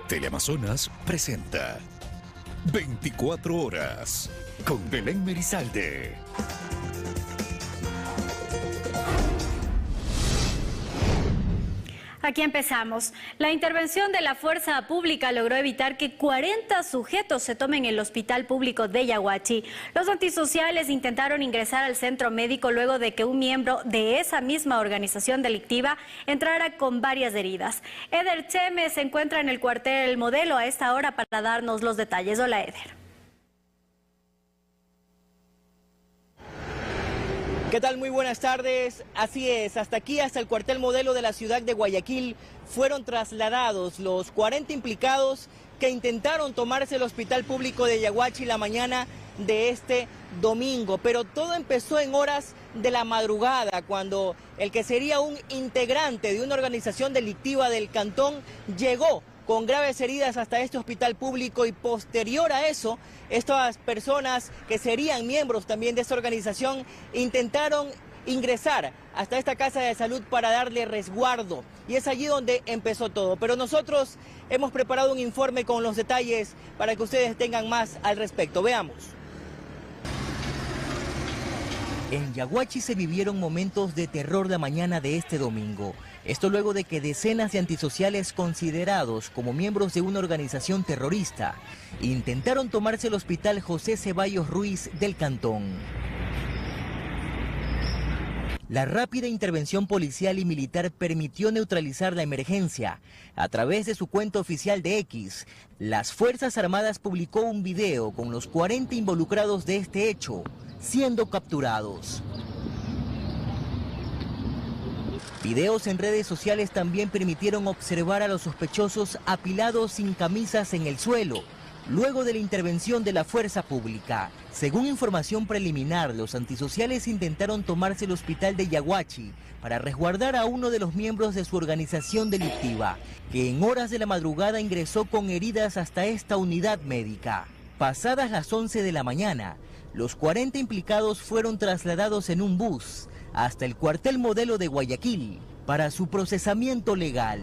Teleamazonas presenta 24 horas con Belén Merizalde. Aquí empezamos. La intervención de la fuerza pública logró evitar que 40 sujetos se tomen el hospital público de Yaguachi. Los antisociales intentaron ingresar al centro médico luego de que un miembro de esa misma organización delictiva entrara con varias heridas. Eder Cheme se encuentra en el cuartel Modelo a esta hora para darnos los detalles. Hola, Eder. ¿Qué tal? Muy buenas tardes. Así es, hasta aquí, hasta el cuartel Modelo de la ciudad de Guayaquil, fueron trasladados los 40 implicados que intentaron tomarse el hospital público de Yaguachi la mañana de este domingo. Pero todo empezó en horas de la madrugada, cuando el que sería un integrante de una organización delictiva del cantón llegó con graves heridas hasta este hospital público, y posterior a eso, estas personas que serían miembros también de esta organización intentaron ingresar hasta esta casa de salud para darle resguardo, y es allí donde empezó todo. Pero nosotros hemos preparado un informe con los detalles para que ustedes tengan más al respecto. Veamos. En Yaguachi se vivieron momentos de terror la mañana de este domingo. Esto luego de que decenas de antisociales considerados como miembros de una organización terrorista intentaron tomarse el hospital José Ceballos Ruiz del cantón. La rápida intervención policial y militar permitió neutralizar la emergencia. A través de su cuenta oficial de X, las Fuerzas Armadas publicó un video con los 40 involucrados de este hecho siendo capturados. Videos en redes sociales también permitieron observar a los sospechosos apilados sin camisas en el suelo, luego de la intervención de la fuerza pública. Según información preliminar, los antisociales intentaron tomarse el hospital de Yaguachi para resguardar a uno de los miembros de su organización delictiva, que en horas de la madrugada ingresó con heridas hasta esta unidad médica. Pasadas las 11 de la mañana, los 40 implicados fueron trasladados en un bus hasta el cuartel Modelo de Guayaquil para su procesamiento legal.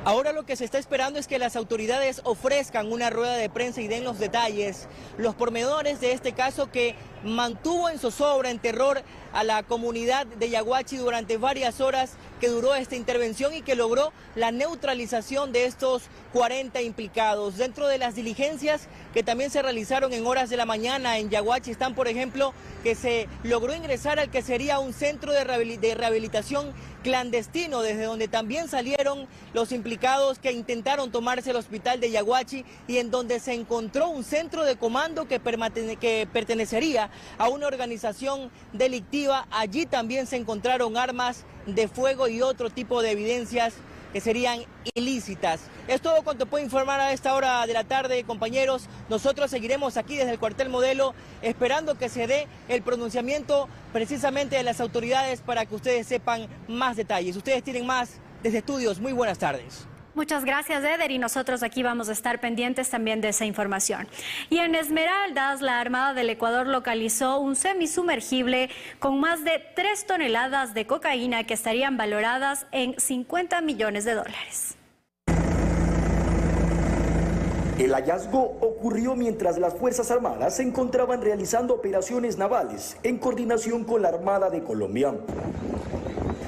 Ahora lo que se está esperando es que las autoridades ofrezcan una rueda de prensa y den los detalles, los pormenores de este caso que mantuvo en zozobra, en terror a la comunidad de Yaguachi durante varias horas que duró esta intervención y que logró la neutralización de estos 40 implicados. Dentro de las diligencias que también se realizaron en horas de la mañana en Yaguachi están, por ejemplo, que se logró ingresar al que sería un centro de rehabilitación clandestino, desde donde también salieron los implicados que intentaron tomarse el hospital de Yaguachi, y en donde se encontró un centro de comando que pertenecería a una organización delictiva. Allí también se encontraron armas de fuego y otro tipo de evidencias que serían ilícitas. Es todo cuanto puedo informar a esta hora de la tarde, compañeros. Nosotros seguiremos aquí desde el cuartel Modelo esperando que se dé el pronunciamiento precisamente de las autoridades para que ustedes sepan más detalles. Ustedes tienen más desde estudios. Muy buenas tardes. Muchas gracias, Eder, y nosotros aquí vamos a estar pendientes también de esa información. Y en Esmeraldas, la Armada del Ecuador localizó un semisumergible con más de 3 toneladas de cocaína que estarían valoradas en $50 millones. El hallazgo ocurrió mientras las Fuerzas Armadas se encontraban realizando operaciones navales en coordinación con la Armada de Colombia.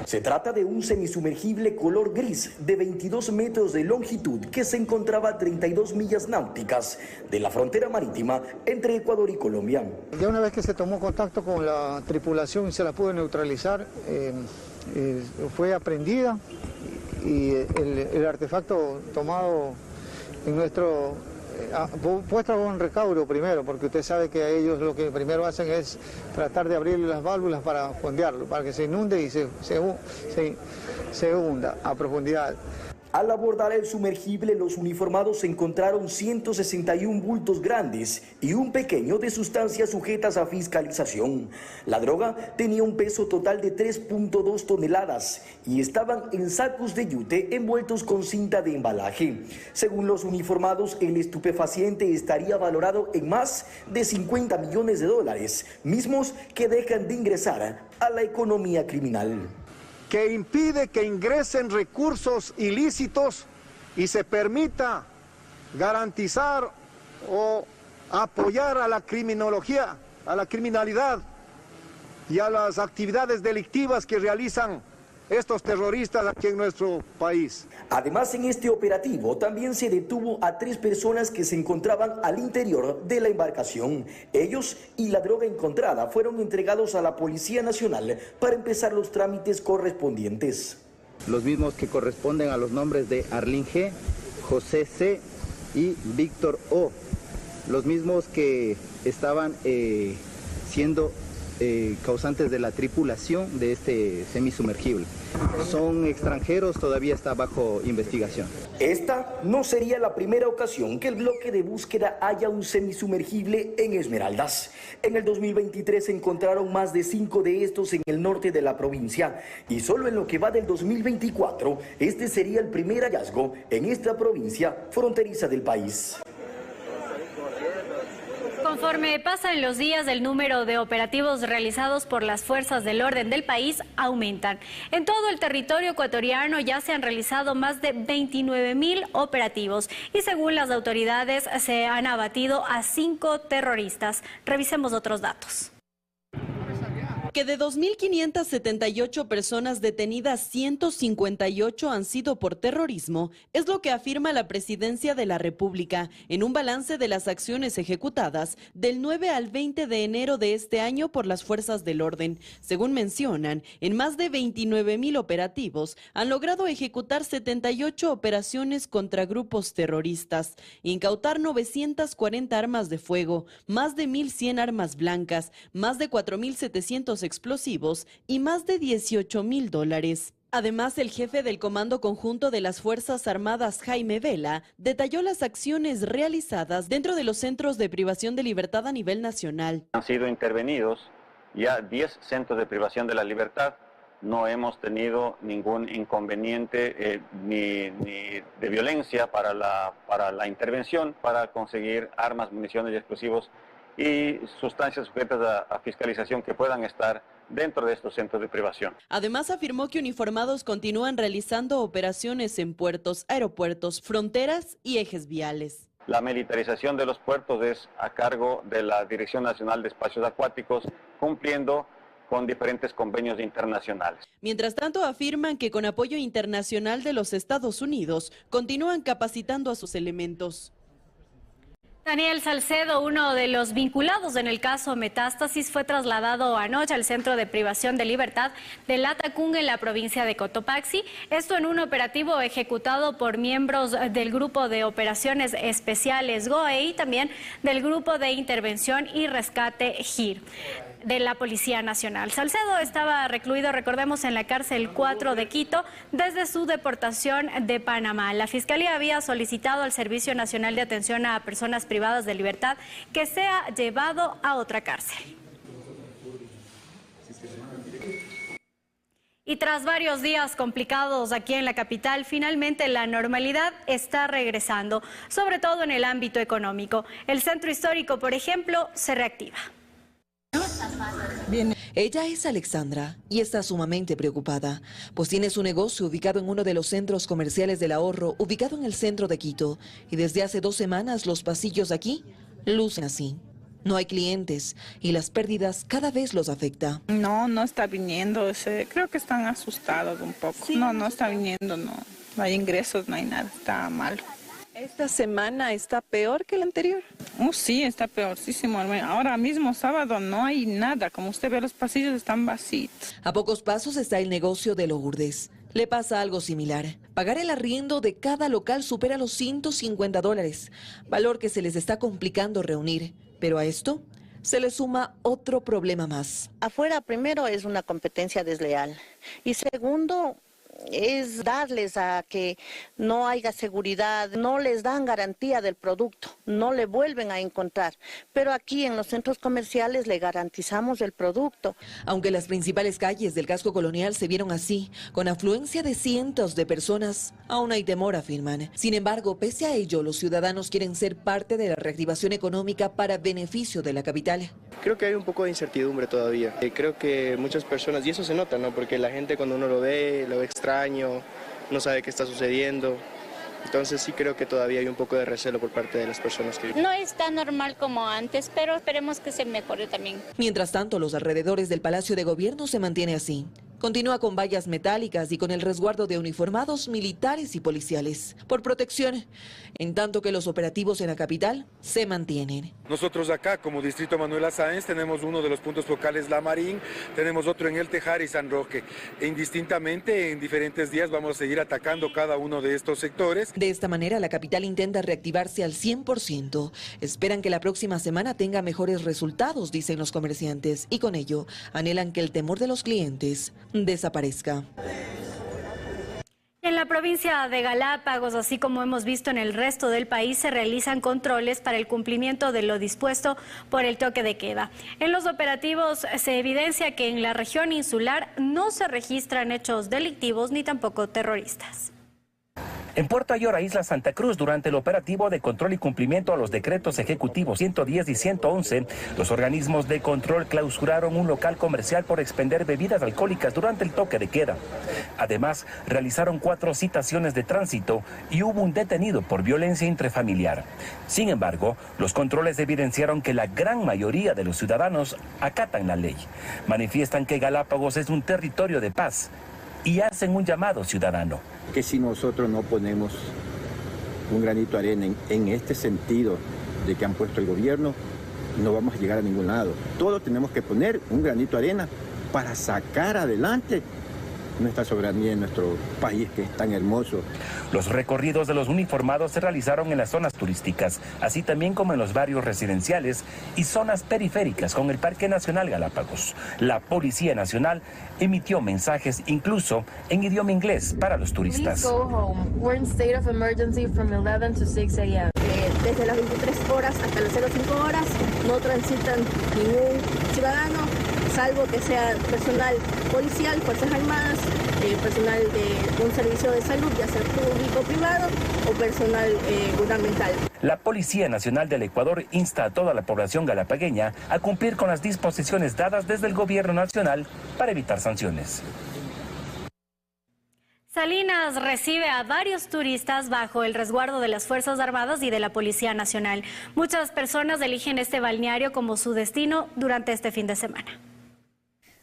Se trata de un semisumergible color gris de 22 metros de longitud que se encontraba a 32 millas náuticas de la frontera marítima entre Ecuador y Colombia. Ya una vez que se tomó contacto con la tripulación y se la pudo neutralizar, fue aprehendida, y el artefacto tomado en nuestro... puesto un recaudo primero, porque usted sabe que a ellos lo que primero hacen es tratar de abrirle las válvulas para fondearlo, para que se inunde y se hunda a profundidad. Al abordar el sumergible, los uniformados encontraron 161 bultos grandes y un pequeño de sustancias sujetas a fiscalización. La droga tenía un peso total de 3.2 toneladas y estaban en sacos de yute envueltos con cinta de embalaje. Según los uniformados, el estupefaciente estaría valorado en más de $50 millones, mismos que dejan de ingresar a la economía criminal. Que impide que ingresen recursos ilícitos y se permita garantizar o apoyar a la criminología, a la criminalidad y a las actividades delictivas que realizan estos terroristas aquí en nuestro país. Además, en este operativo también se detuvo a 3 personas que se encontraban al interior de la embarcación. Ellos y la droga encontrada fueron entregados a la Policía Nacional para empezar los trámites correspondientes. Los mismos que corresponden a los nombres de Arlín G, José C y Víctor O. Los mismos que estaban siendo causantes de la tripulación de este semisumergible. Son extranjeros, todavía está bajo investigación. Esta no sería la primera ocasión que el bloque de búsqueda haya un semisumergible en Esmeraldas. En el 2023 se encontraron más de 5 de estos en el norte de la provincia y solo en lo que va del 2024, este sería el primer hallazgo en esta provincia fronteriza del país. Conforme pasan los días, el número de operativos realizados por las fuerzas del orden del país aumentan. En todo el territorio ecuatoriano ya se han realizado más de 29.000 operativos y según las autoridades se han abatido a 5 terroristas. Revisemos otros datos. Que de 2.578 personas detenidas, 158 han sido por terrorismo, es lo que afirma la Presidencia de la República en un balance de las acciones ejecutadas del 9 al 20 de enero de este año por las fuerzas del orden. Según mencionan, en más de 29.000 operativos han logrado ejecutar 78 operaciones contra grupos terroristas, incautar 940 armas de fuego, más de 1.100 armas blancas, más de 4.700 explosivos y más de $18.000. Además, el jefe del Comando Conjunto de las Fuerzas Armadas, Jaime Vela, detalló las acciones realizadas dentro de los centros de privación de libertad a nivel nacional. Han sido intervenidos ya 10 centros de privación de la libertad. No hemos tenido ningún inconveniente ni de violencia para la intervención, para conseguir armas, municiones y explosivos y sustancias sujetas a fiscalización que puedan estar dentro de estos centros de privación. Además, afirmó que uniformados continúan realizando operaciones en puertos, aeropuertos, fronteras y ejes viales. La militarización de los puertos es a cargo de la Dirección Nacional de Espacios Acuáticos, cumpliendo con diferentes convenios internacionales. Mientras tanto, afirman que con apoyo internacional de los Estados Unidos, continúan capacitando a sus elementos. Daniel Salcedo, uno de los vinculados en el caso Metástasis, fue trasladado anoche al Centro de Privación de Libertad de Latacunga en la provincia de Cotopaxi. Esto en un operativo ejecutado por miembros del Grupo de Operaciones Especiales GOE y también del Grupo de Intervención y Rescate GIR de la Policía Nacional. Salcedo estaba recluido, recordemos, en la cárcel 4 de Quito desde su deportación de Panamá. La Fiscalía había solicitado al Servicio Nacional de Atención a Personas Privadas de Libertad que sea llevado a otra cárcel. Y tras varios días complicados aquí en la capital, finalmente la normalidad está regresando, sobre todo en el ámbito económico. El centro histórico, por ejemplo, se reactiva. Bien. Ella es Alexandra y está sumamente preocupada, pues tiene su negocio ubicado en uno de los centros comerciales del ahorro, ubicado en el centro de Quito, y desde hace 2 semanas los pasillos aquí lucen así. No hay clientes y las pérdidas cada vez los afecta. No está viniendo, creo que están asustados un poco. Sí. No está viniendo, no hay ingresos, no hay nada, está malo. ¿Esta semana está peor que la anterior? Sí, está peorísimo. Ahora mismo, sábado, no hay nada. Como usted ve, los pasillos están vacíos. A pocos pasos está el negocio de Lourdes. Le pasa algo similar. Pagar el arriendo de cada local supera los $150, valor que se les está complicando reunir. Pero a esto se le suma otro problema más. Afuera, primero, es una competencia desleal. Y segundo, es darles a que no haya seguridad, no les dan garantía del producto, no le vuelven a encontrar. Pero aquí en los centros comerciales le garantizamos el producto. Aunque las principales calles del casco colonial se vieron así, con afluencia de cientos de personas, aún hay temor, afirman. Sin embargo, pese a ello, los ciudadanos quieren ser parte de la reactivación económica para beneficio de la capital. Creo que hay un poco de incertidumbre todavía. Creo que muchas personas, y eso se nota, ¿no? Porque la gente cuando uno lo ve extraño, no sabe qué está sucediendo. Entonces sí creo que todavía hay un poco de recelo por parte de las personas que viven. No es tan normal como antes, pero esperemos que se mejore también. Mientras tanto, los alrededores del Palacio de Gobierno se mantiene así. Continúa con vallas metálicas y con el resguardo de uniformados militares y policiales por protección, en tanto que los operativos en la capital se mantienen. Nosotros acá, como Distrito Manuela Sáenz, tenemos uno de los puntos focales La Marín, tenemos otro en El Tejar y San Roque. E indistintamente, en diferentes días vamos a seguir atacando cada uno de estos sectores. De esta manera, la capital intenta reactivarse al 100%. Esperan que la próxima semana tenga mejores resultados, dicen los comerciantes, y con ello anhelan que el temor de los clientes desaparezca. En la provincia de Galápagos, así como hemos visto en el resto del país, se realizan controles para el cumplimiento de lo dispuesto por el toque de queda. En los operativos se evidencia que en la región insular no se registran hechos delictivos ni tampoco terroristas. En Puerto Ayora, Isla Santa Cruz, durante el operativo de control y cumplimiento a los decretos ejecutivos 110 y 111, los organismos de control clausuraron un local comercial por expender bebidas alcohólicas durante el toque de queda. Además, realizaron 4 citaciones de tránsito y hubo un detenido por violencia intrafamiliar. Sin embargo, los controles evidenciaron que la gran mayoría de los ciudadanos acatan la ley. Manifiestan que Galápagos es un territorio de paz y hacen un llamado ciudadano. Que si nosotros no ponemos un granito de arena en este sentido de que han puesto el gobierno, no vamos a llegar a ningún lado. Todos tenemos que poner un granito de arena para sacar adelante nuestra soberanía en nuestro país, que es tan hermoso. Los recorridos de los uniformados se realizaron en las zonas turísticas, así también como en los barrios residenciales y zonas periféricas con el Parque Nacional Galápagos. La Policía Nacional emitió mensajes incluso en idioma inglés para los turistas. Desde las 23 horas hasta las 05 horas no transitan ningún ciudadano, salvo que sea personal policial, Fuerzas Armadas, personal de un servicio de salud, ya sea público o privado, o personal gubernamental. La Policía Nacional del Ecuador insta a toda la población galapagueña a cumplir con las disposiciones dadas desde el gobierno nacional para evitar sanciones. Salinas recibe a varios turistas bajo el resguardo de las Fuerzas Armadas y de la Policía Nacional. Muchas personas eligen este balneario como su destino durante este fin de semana.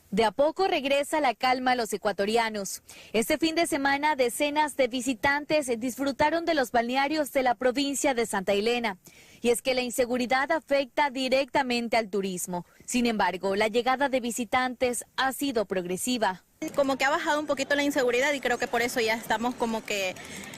De a poco regresa la calma a los ecuatorianos. Este fin de semana, decenas de visitantes disfrutaron de los balnearios de la provincia de Santa Elena. Y es que la inseguridad afecta directamente al turismo. Sin embargo, la llegada de visitantes ha sido progresiva. Como que ha bajado un poquito la inseguridad y creo que por eso ya estamos como que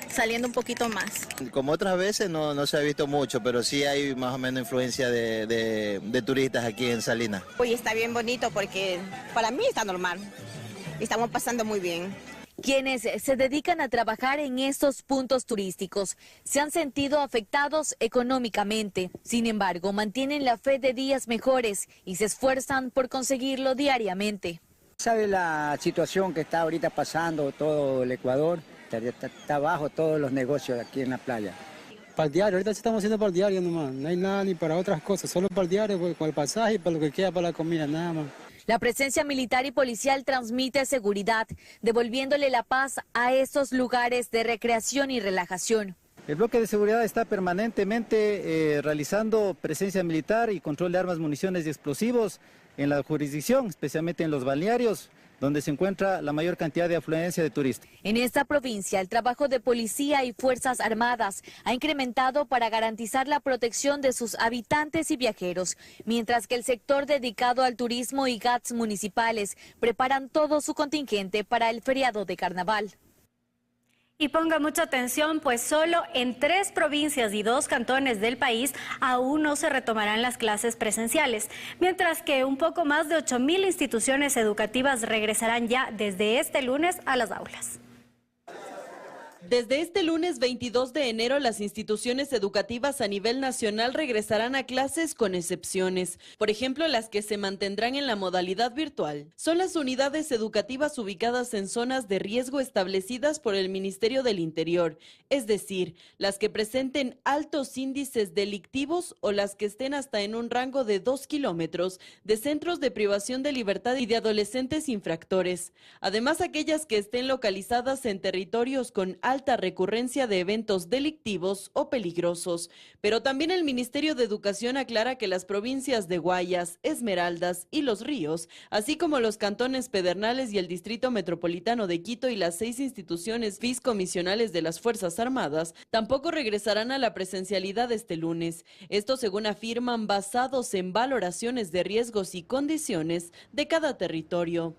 saliendo un poquito más. Como otras veces no se ha visto mucho, pero sí hay más o menos influencia de turistas aquí en Salinas. Hoy está bien bonito porque para mí está normal. Estamos pasando muy bien. Quienes se dedican a trabajar en estos puntos turísticos se han sentido afectados económicamente. Sin embargo, mantienen la fe de días mejores y se esfuerzan por conseguirlo diariamente. ¿Sabe la situación que está ahorita pasando todo el Ecuador? Está abajo todos los negocios aquí en la playa. Para el diario, ahorita estamos haciendo para el diario nomás, no hay nada ni para otras cosas, solo para el diario, con el pasaje y para lo que queda para la comida, nada más. La presencia militar y policial transmite seguridad, devolviéndole la paz a estos lugares de recreación y relajación. El bloque de seguridad está permanentemente realizando presencia militar y control de armas, municiones y explosivos en la jurisdicción, especialmente en los balnearios, donde se encuentra la mayor cantidad de afluencia de turistas. En esta provincia, el trabajo de policía y Fuerzas Armadas ha incrementado para garantizar la protección de sus habitantes y viajeros, mientras que el sector dedicado al turismo y GATS municipales preparan todo su contingente para el feriado de carnaval. Y ponga mucha atención, pues solo en 3 provincias y 2 cantones del país aún no se retomarán las clases presenciales, mientras que un poco más de 8.000 instituciones educativas regresarán ya desde este lunes a las aulas. Desde este lunes 22 de enero, las instituciones educativas a nivel nacional regresarán a clases con excepciones. Por ejemplo, las que se mantendrán en la modalidad virtual son las unidades educativas ubicadas en zonas de riesgo establecidas por el Ministerio del Interior, es decir, las que presenten altos índices delictivos o las que estén hasta en un rango de 2 kilómetros de centros de privación de libertad y de adolescentes infractores. Además, aquellas que estén localizadas en territorios con alta recurrencia de eventos delictivos o peligrosos. Pero también el Ministerio de Educación aclara que las provincias de Guayas, Esmeraldas y Los Ríos, así como los cantones Pedernales y el Distrito Metropolitano de Quito y las 6 instituciones fiscomisionales de las Fuerzas Armadas, tampoco regresarán a la presencialidad este lunes. Esto según afirman basados en valoraciones de riesgos y condiciones de cada territorio.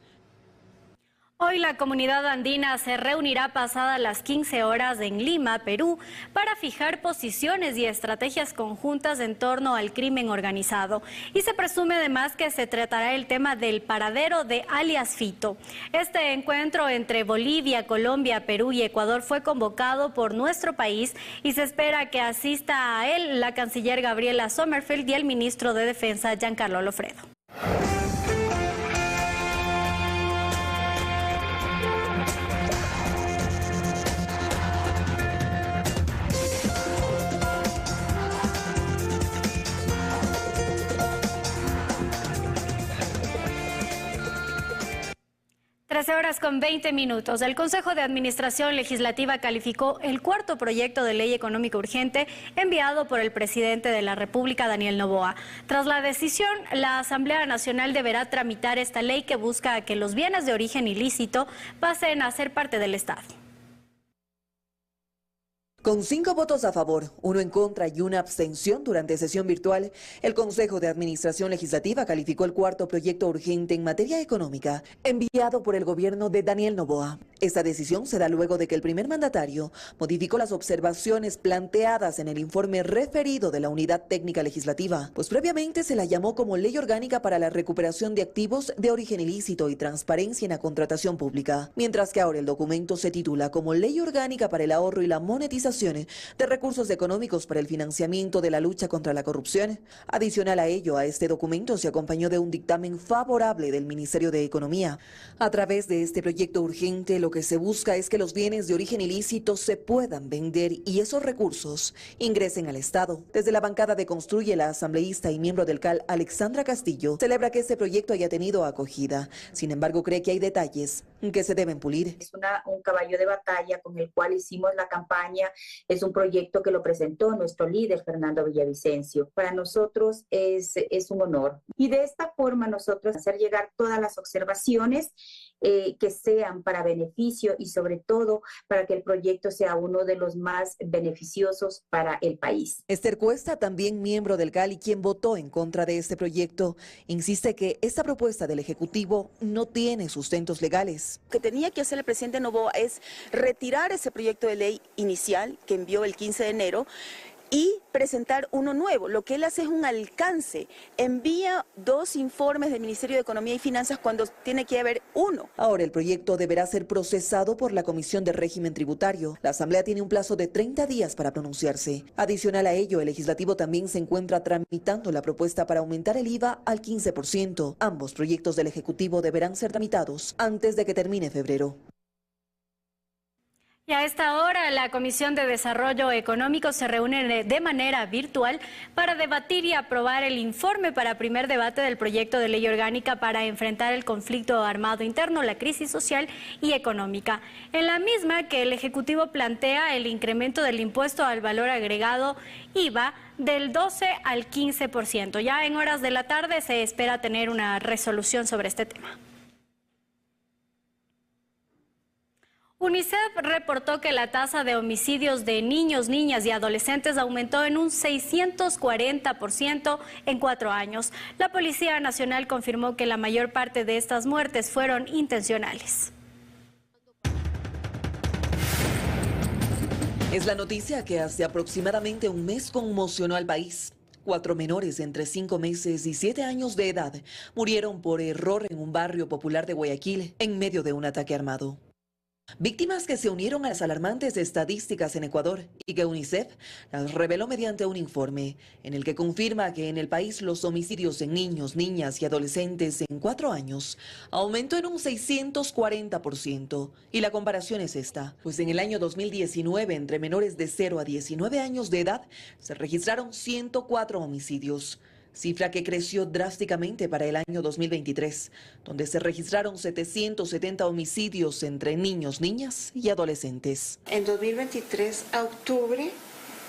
Hoy la comunidad andina se reunirá pasadas las 15 horas en Lima, Perú, para fijar posiciones y estrategias conjuntas en torno al crimen organizado. Y se presume además que se tratará el tema del paradero de alias Fito. Este encuentro entre Bolivia, Colombia, Perú y Ecuador fue convocado por nuestro país y se espera que asista a él la canciller Gabriela Sommerfeld y el ministro de Defensa Giancarlo Lofredo. Horas con 20 minutos. El Consejo de Administración Legislativa calificó el cuarto proyecto de ley económica urgente enviado por el presidente de la República, Daniel Noboa. Tras la decisión, la Asamblea Nacional deberá tramitar esta ley que busca que los bienes de origen ilícito pasen a ser parte del Estado. Con 5 votos a favor, 1 en contra y 1 abstención durante sesión virtual, el Consejo de Administración Legislativa calificó el cuarto proyecto urgente en materia económica enviado por el gobierno de Daniel Noboa. Esta decisión se da luego de que el primer mandatario modificó las observaciones planteadas en el informe referido de la Unidad Técnica Legislativa, pues previamente se la llamó como Ley Orgánica para la Recuperación de Activos de Origen Ilícito y Transparencia en la Contratación Pública, mientras que ahora el documento se titula como Ley Orgánica para el Ahorro y la Monetización de recursos económicos para el financiamiento de la lucha contra la corrupción. Adicional a ello, a este documento se acompañó de un dictamen favorable del Ministerio de Economía. A través de este proyecto urgente, lo que se busca es que los bienes de origen ilícito se puedan vender y esos recursos ingresen al Estado. Desde la bancada de Construye, la asambleísta y miembro del CAL, Alexandra Castillo, celebra que este proyecto haya tenido acogida. Sin embargo, cree que hay detalles que se deben pulir. Es un caballo de batalla con el cual hicimos la campaña. Es un proyecto que lo presentó nuestro líder, Fernando Villavicencio. Para nosotros es un honor. Y de esta forma nosotros hacer llegar todas las observaciones que sean para beneficio y sobre todo para que el proyecto sea uno de los más beneficiosos para el país. Esther Cuesta, también miembro del CAL y quien votó en contra de este proyecto, insiste que esta propuesta del Ejecutivo no tiene sustentos legales. Lo que tenía que hacer el presidente Noboa es retirar ese proyecto de ley inicial que envió el 15 de enero y presentar uno nuevo. Lo que él hace es un alcance. Envía 2 informes del Ministerio de Economía y Finanzas cuando tiene que haber uno. Ahora el proyecto deberá ser procesado por la Comisión de Régimen Tributario. La Asamblea tiene un plazo de 30 días para pronunciarse. Adicional a ello, el Legislativo también se encuentra tramitando la propuesta para aumentar el IVA al 15%. Ambos proyectos del Ejecutivo deberán ser tramitados antes de que termine febrero. Y a esta hora, la Comisión de Desarrollo Económico se reúne de manera virtual para debatir y aprobar el informe para primer debate del proyecto de ley orgánica para enfrentar el conflicto armado interno, la crisis social y económica. En la misma que el Ejecutivo plantea el incremento del impuesto al valor agregado IVA del 12 al 15%. Ya en horas de la tarde se espera tener una resolución sobre este tema. UNICEF reportó que la tasa de homicidios de niños, niñas y adolescentes aumentó en un 640% en 4 años. La Policía Nacional confirmó que la mayor parte de estas muertes fueron intencionales. Es la noticia que hace aproximadamente un mes conmocionó al país. 4 menores entre 5 meses y 7 años de edad murieron por error en un barrio popular de Guayaquil en medio de un ataque armado. Víctimas que se unieron a las alarmantes estadísticas en Ecuador y que UNICEF las reveló mediante un informe en el que confirma que en el país los homicidios en niños, niñas y adolescentes en 4 años aumentó en un 640%. Y la comparación es esta, pues en el año 2019 entre menores de 0 a 19 años de edad se registraron 104 homicidios. cifra que creció drásticamente para el año 2023, donde se registraron 770 homicidios entre niños, niñas y adolescentes. En 2023, a octubre,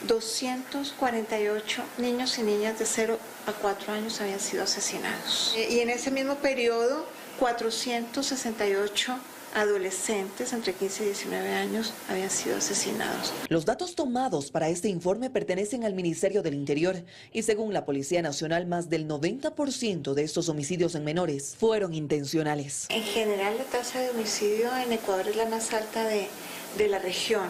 248 niños y niñas de 0 a 4 años habían sido asesinados. Y en ese mismo periodo, 468 adolescentes entre 15 y 19 años habían sido asesinados. Los datos tomados para este informe pertenecen al Ministerio del Interior y según la Policía Nacional, más del 90% de estos homicidios en menores fueron intencionales. En general, la tasa de homicidio en Ecuador es la más alta de la región.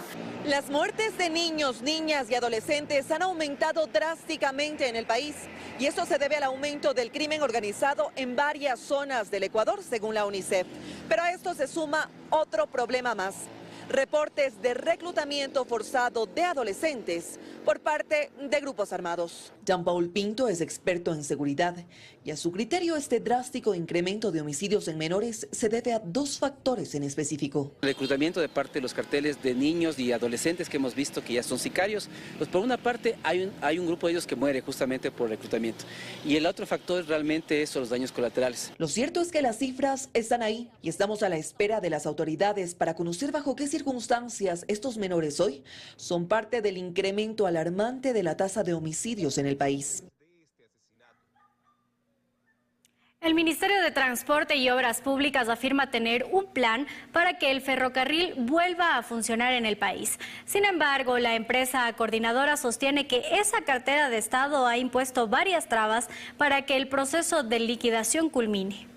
Las muertes de niños, niñas y adolescentes han aumentado drásticamente en el país y esto se debe al aumento del crimen organizado en varias zonas del Ecuador, según la UNICEF. Pero a esto se suma otro problema más: reportes de reclutamiento forzado de adolescentes por parte de grupos armados. Jean-Paul Pinto es experto en seguridad y a su criterio este drástico incremento de homicidios en menores se debe a dos factores en específico. El reclutamiento de parte de los carteles de niños y adolescentes que hemos visto que ya son sicarios, pues por una parte hay un grupo de ellos que muere justamente por reclutamiento y el otro factor realmente son los daños colaterales. Lo cierto es que las cifras están ahí y estamos a la espera de las autoridades para conocer bajo qué circunstancias estos menores hoy son parte del incremento alarmante de la tasa de homicidios en el país. El Ministerio de Transporte y Obras Públicas afirma tener un plan para que el ferrocarril vuelva a funcionar en el país. Sin embargo, la empresa coordinadora sostiene que esa cartera de Estado ha impuesto varias trabas para que el proceso de liquidación culmine.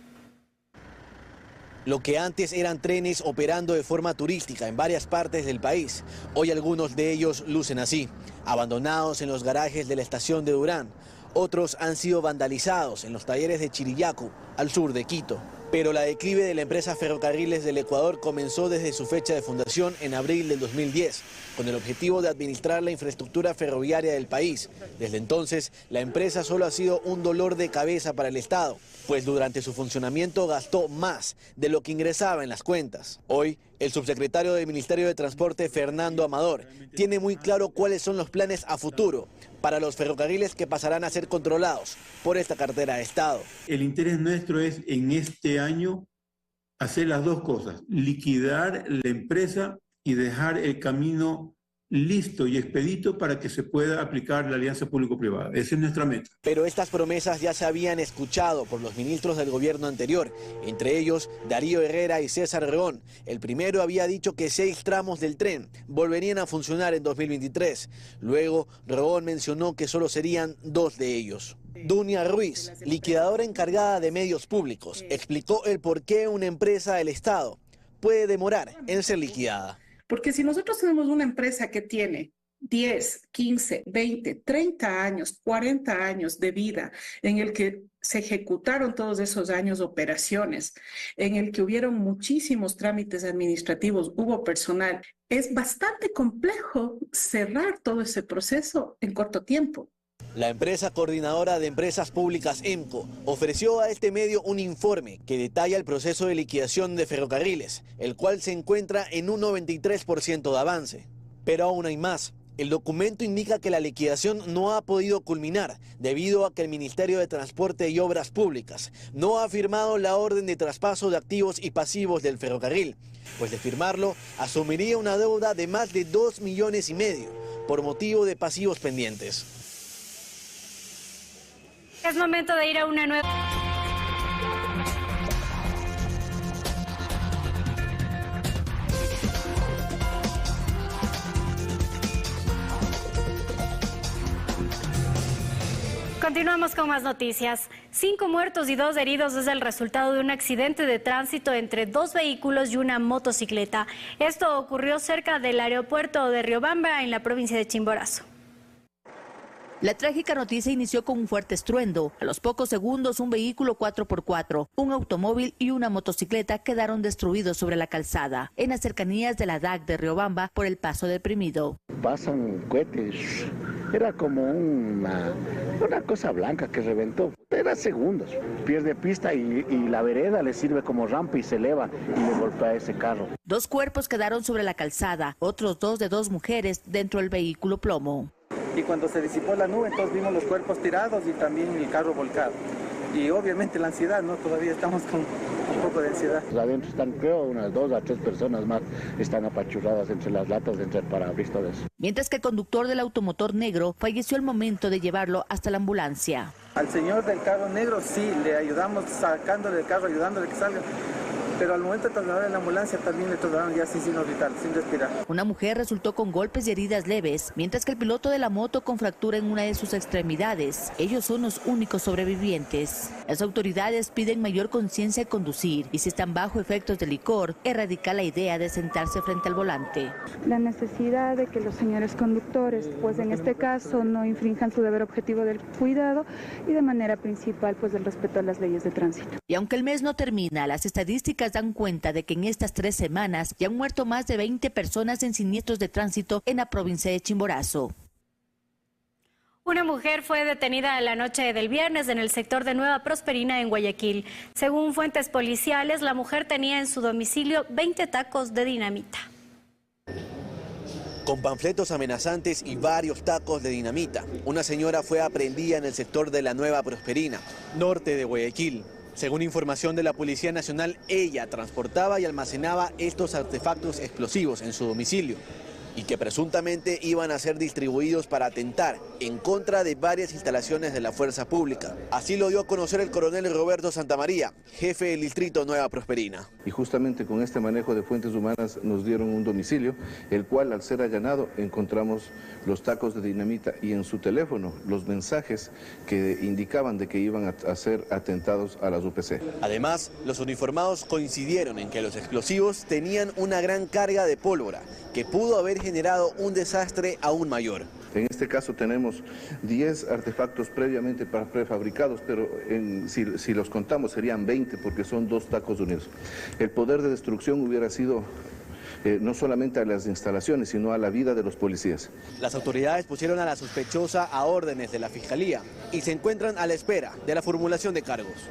Lo que antes eran trenes operando de forma turística en varias partes del país, hoy algunos de ellos lucen así, abandonados en los garajes de la estación de Durán. Otros han sido vandalizados en los talleres de Chirillacu, al sur de Quito. Pero la declive de la empresa Ferrocarriles del Ecuador comenzó desde su fecha de fundación en abril del 2010, con el objetivo de administrar la infraestructura ferroviaria del país. Desde entonces, la empresa solo ha sido un dolor de cabeza para el Estado, pues durante su funcionamiento gastó más de lo que ingresaba en las cuentas. Hoy, el subsecretario del Ministerio de Transporte, Fernando Amador, tiene muy claro cuáles son los planes a futuro para los ferrocarriles que pasarán a ser controlados por esta cartera de Estado. El interés nuestro es en este año hacer las dos cosas: liquidar la empresa y dejar el camino listo y expedito para que se pueda aplicar la alianza público-privada. Esa es nuestra meta. Pero estas promesas ya se habían escuchado por los ministros del gobierno anterior, entre ellos Darío Herrera y César Reón. El primero había dicho que 6 tramos del tren volverían a funcionar en 2023. Luego, Reón mencionó que solo serían 2 de ellos. Dunia Ruiz, liquidadora encargada de medios públicos, explicó el por qué una empresa del Estado puede demorar en ser liquidada. Porque si nosotros tenemos una empresa que tiene 10, 15, 20, 30 años, 40 años de vida, en el que se ejecutaron todos esos años de operaciones, en el que hubieron muchísimos trámites administrativos, hubo personal, es bastante complejo cerrar todo ese proceso en corto tiempo. La empresa coordinadora de empresas públicas EMCO ofreció a este medio un informe que detalla el proceso de liquidación de ferrocarriles, el cual se encuentra en un 93% de avance. Pero aún hay más. El documento indica que la liquidación no ha podido culminar debido a que el Ministerio de Transporte y Obras Públicas no ha firmado la orden de traspaso de activos y pasivos del ferrocarril, pues de firmarlo asumiría una deuda de más de 2,5 millones por motivo de pasivos pendientes. Es momento de ir a una nueva... Continuamos con más noticias. 5 muertos y 2 heridos es el resultado de un accidente de tránsito entre 2 vehículos y una motocicleta. Esto ocurrió cerca del aeropuerto de Riobamba, en la provincia de Chimborazo. La trágica noticia inició con un fuerte estruendo. A los pocos segundos, un vehículo 4x4, un automóvil y una motocicleta quedaron destruidos sobre la calzada, en las cercanías de la DAC de Riobamba, por el paso deprimido. Pasan cohetes, era como una cosa blanca que reventó. Era segundos, pierde pista y la vereda le sirve como rampa y se eleva y le golpea ese carro. 2 cuerpos quedaron sobre la calzada, otros 2 de 2 mujeres dentro del vehículo plomo. y cuando se disipó la nube, entonces vimos los cuerpos tirados y también el carro volcado. Y obviamente la ansiedad, ¿no? Todavía estamos con un poco de ansiedad. Adentro están, creo, unas 2 a 3 personas más están apachurradas entre las latas, entre el parabrisas de eso. Mientras que el conductor del automotor negro falleció al momento de llevarlo hasta la ambulancia. Al señor del carro negro sí, le ayudamos sacándole del carro, ayudándole que salga. Pero al momento de trasladar en la ambulancia también le trasladaron ya sin signos vitales, sin respirar. Una mujer resultó con golpes y heridas leves, mientras que el piloto de la moto con fractura en una de sus extremidades. Ellos son los únicos sobrevivientes. Las autoridades piden mayor conciencia al conducir y si están bajo efectos de licor, erradicar la idea de sentarse frente al volante. La necesidad de que los señores conductores, pues en este caso, no infrinjan su deber objetivo del cuidado y de manera principal, pues el respeto a las leyes de tránsito. Y aunque el mes no termina, las estadísticas dan cuenta de que en estas 3 semanas ya han muerto más de 20 personas en siniestros de tránsito en la provincia de Chimborazo. Una mujer fue detenida la noche del viernes en el sector de Nueva Prosperina en Guayaquil. Según fuentes policiales, la mujer tenía en su domicilio 20 tacos de dinamita. Con panfletos amenazantes y varios tacos de dinamita, una señora fue aprehendida en el sector de la Nueva Prosperina, norte de Guayaquil. Según información de la Policía Nacional, ella transportaba y almacenaba estos artefactos explosivos en su domicilio y que presuntamente iban a ser distribuidos para atentar en contra de varias instalaciones de la fuerza pública. Así lo dio a conocer el coronel Roberto Santamaría, jefe del distrito Nueva Prosperina. Y justamente con este manejo de fuentes humanas nos dieron un domicilio, el cual al ser allanado encontramos los tacos de dinamita y en su teléfono los mensajes que indicaban de que iban a hacer atentados a las UPC. Además, los uniformados coincidieron en que los explosivos tenían una gran carga de pólvora que pudo haber generado un desastre aún mayor. En este caso tenemos 10 artefactos previamente prefabricados, pero si los contamos serían 20 porque son 2 tacos unidos. El poder de destrucción hubiera sido no solamente a las instalaciones, sino a la vida de los policías. Las autoridades pusieron a la sospechosa a órdenes de la Fiscalía y se encuentran a la espera de la formulación de cargos.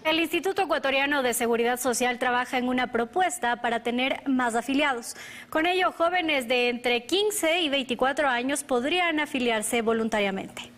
El Instituto Ecuatoriano de Seguridad Social trabaja en una propuesta para tener más afiliados. Con ello, jóvenes de entre 15 y 24 años podrían afiliarse voluntariamente.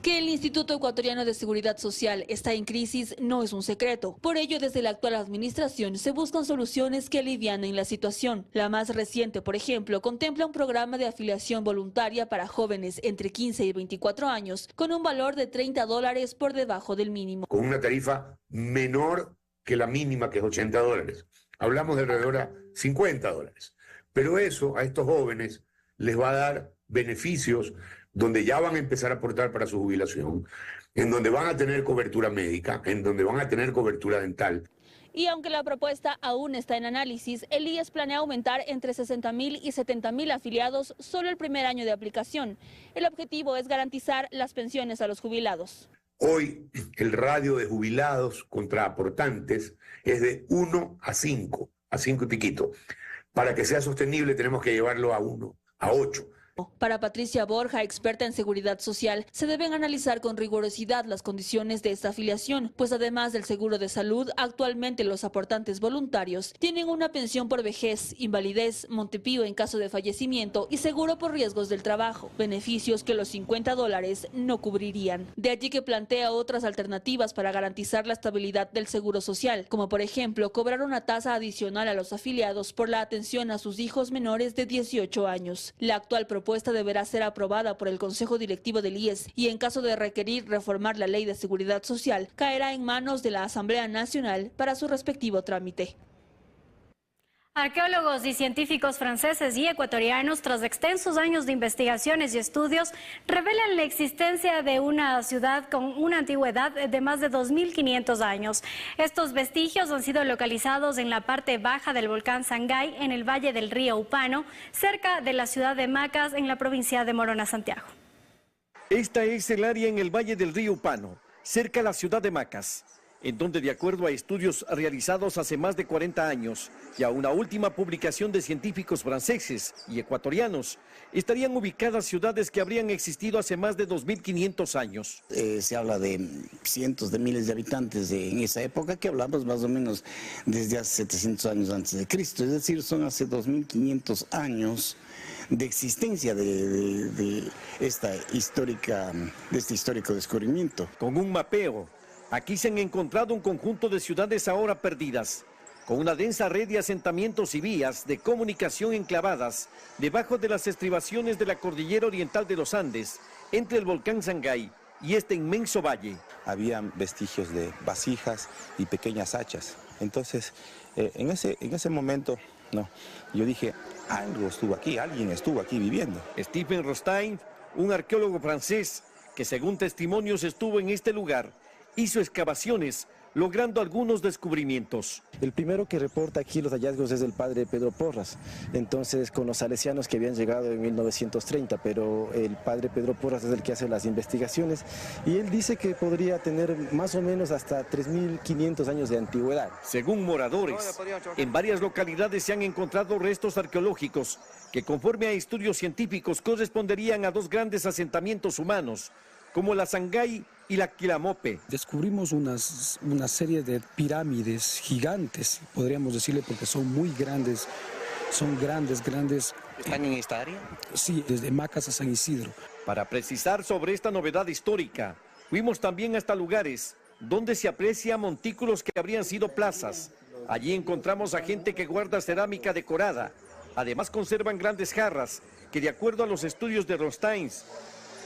Que el Instituto Ecuatoriano de Seguridad Social está en crisis no es un secreto. Por ello, desde la actual administración se buscan soluciones que alivianen la situación. La más reciente, por ejemplo, contempla un programa de afiliación voluntaria para jóvenes entre 15 y 24 años con un valor de $30 por debajo del mínimo. Con una tarifa menor que la mínima, que es $80. Hablamos de alrededor a $50. Pero eso a estos jóvenes les va a dar beneficios donde ya van a empezar a aportar para su jubilación, en donde van a tener cobertura médica, en donde van a tener cobertura dental. Y aunque la propuesta aún está en análisis, el IES planea aumentar entre 60.000 y 70.000 afiliados solo el primer año de aplicación. El objetivo es garantizar las pensiones a los jubilados. Hoy el radio de jubilados contra aportantes es de 1 a 5 y piquito. Para que sea sostenible tenemos que llevarlo a 1, a 8. Para Patricia Borja, experta en seguridad social, se deben analizar con rigurosidad las condiciones de esta afiliación, pues además del seguro de salud, actualmente los aportantes voluntarios tienen una pensión por vejez, invalidez, Montepío en caso de fallecimiento y seguro por riesgos del trabajo, beneficios que los $50 no cubrirían. De allí que plantea otras alternativas para garantizar la estabilidad del seguro social, como por ejemplo cobrar una tasa adicional a los afiliados por la atención a sus hijos menores de 18 años. La actual propuesta deberá ser aprobada por el Consejo Directivo del IES y en caso de requerir reformar la Ley de Seguridad Social, caerá en manos de la Asamblea Nacional para su respectivo trámite. Arqueólogos y científicos franceses y ecuatorianos, tras extensos años de investigaciones y estudios, revelan la existencia de una ciudad con una antigüedad de más de 2.500 años. Estos vestigios han sido localizados en la parte baja del volcán Sangay, en el valle del río Upano, cerca de la ciudad de Macas, en la provincia de Morona, Santiago. Esta es el área en el valle del río Upano, cerca de la ciudad de Macas. en donde de acuerdo a estudios realizados hace más de 40 años y a una última publicación de científicos franceses y ecuatorianos, estarían ubicadas ciudades que habrían existido hace más de 2.500 años. Se habla de cientos de miles de habitantes en esa época, que hablamos más o menos desde hace 700 años antes de Cristo, es decir, son hace 2.500 años de existencia de este histórico descubrimiento. Con un mapeo, aquí se han encontrado un conjunto de ciudades ahora perdidas, con una densa red de asentamientos y vías de comunicación enclavadas debajo de las estribaciones de la cordillera oriental de los Andes, entre el volcán Sangay y este inmenso valle. Habían vestigios de vasijas y pequeñas hachas. Entonces, en ese momento, yo dije, algo estuvo aquí, alguien estuvo aquí viviendo. Stephen Rostein, un arqueólogo francés que según testimonios estuvo en este lugar, hizo excavaciones, logrando algunos descubrimientos. El primero que reporta aquí los hallazgos es el padre Pedro Porras, entonces con los salesianos que habían llegado en 1930, pero el padre Pedro Porras es el que hace las investigaciones y él dice que podría tener más o menos hasta 3.500 años de antigüedad. Según moradores, en varias localidades se han encontrado restos arqueológicos que conforme a estudios científicos corresponderían a dos grandes asentamientos humanos, como la Sangay y la Quilamope. Descubrimos una serie de pirámides gigantes, podríamos decirle, porque son muy grandes, son grandes. ¿Están en esta área? Sí, desde Macas a San Isidro. Para precisar sobre esta novedad histórica, fuimos también hasta lugares donde se aprecia montículos que habrían sido plazas. Allí encontramos a gente que guarda cerámica decorada. Además conservan grandes jarras que, de acuerdo a los estudios de Rostein,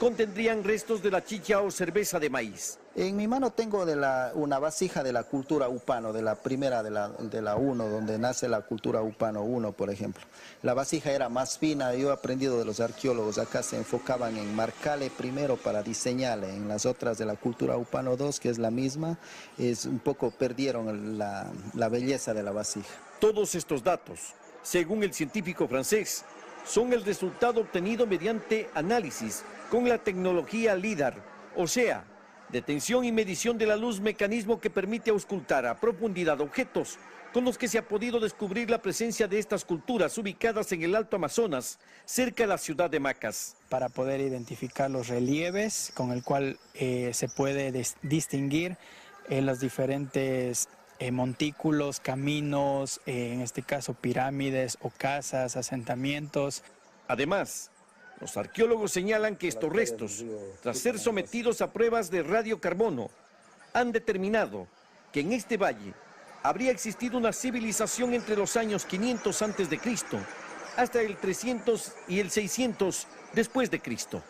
contendrían restos de la chicha o cerveza de maíz. En mi mano tengo una vasija de la cultura Upano, de la primera de la 1, donde nace la cultura Upano 1, por ejemplo. La vasija era más fina, yo he aprendido de los arqueólogos, acá se enfocaban en marcarle primero para diseñarle, en las otras de la cultura Upano 2, que es la misma, un poco perdieron la belleza de la vasija. Todos estos datos, según el científico francés, son el resultado obtenido mediante análisis con la tecnología LIDAR, o sea, detención y medición de la luz, mecanismo que permite auscultar a profundidad objetos con los que se ha podido descubrir la presencia de estas culturas ubicadas en el Alto Amazonas, cerca de la ciudad de Macas. Para poder identificar los relieves con el cual se puede distinguir los diferentes montículos, caminos, en este caso pirámides o casas, asentamientos. Además, los arqueólogos señalan que estos restos, tras ser sometidos a pruebas de radiocarbono, han determinado que en este valle habría existido una civilización entre los años 500 a.C. hasta el 300 y el 600 después de Cristo.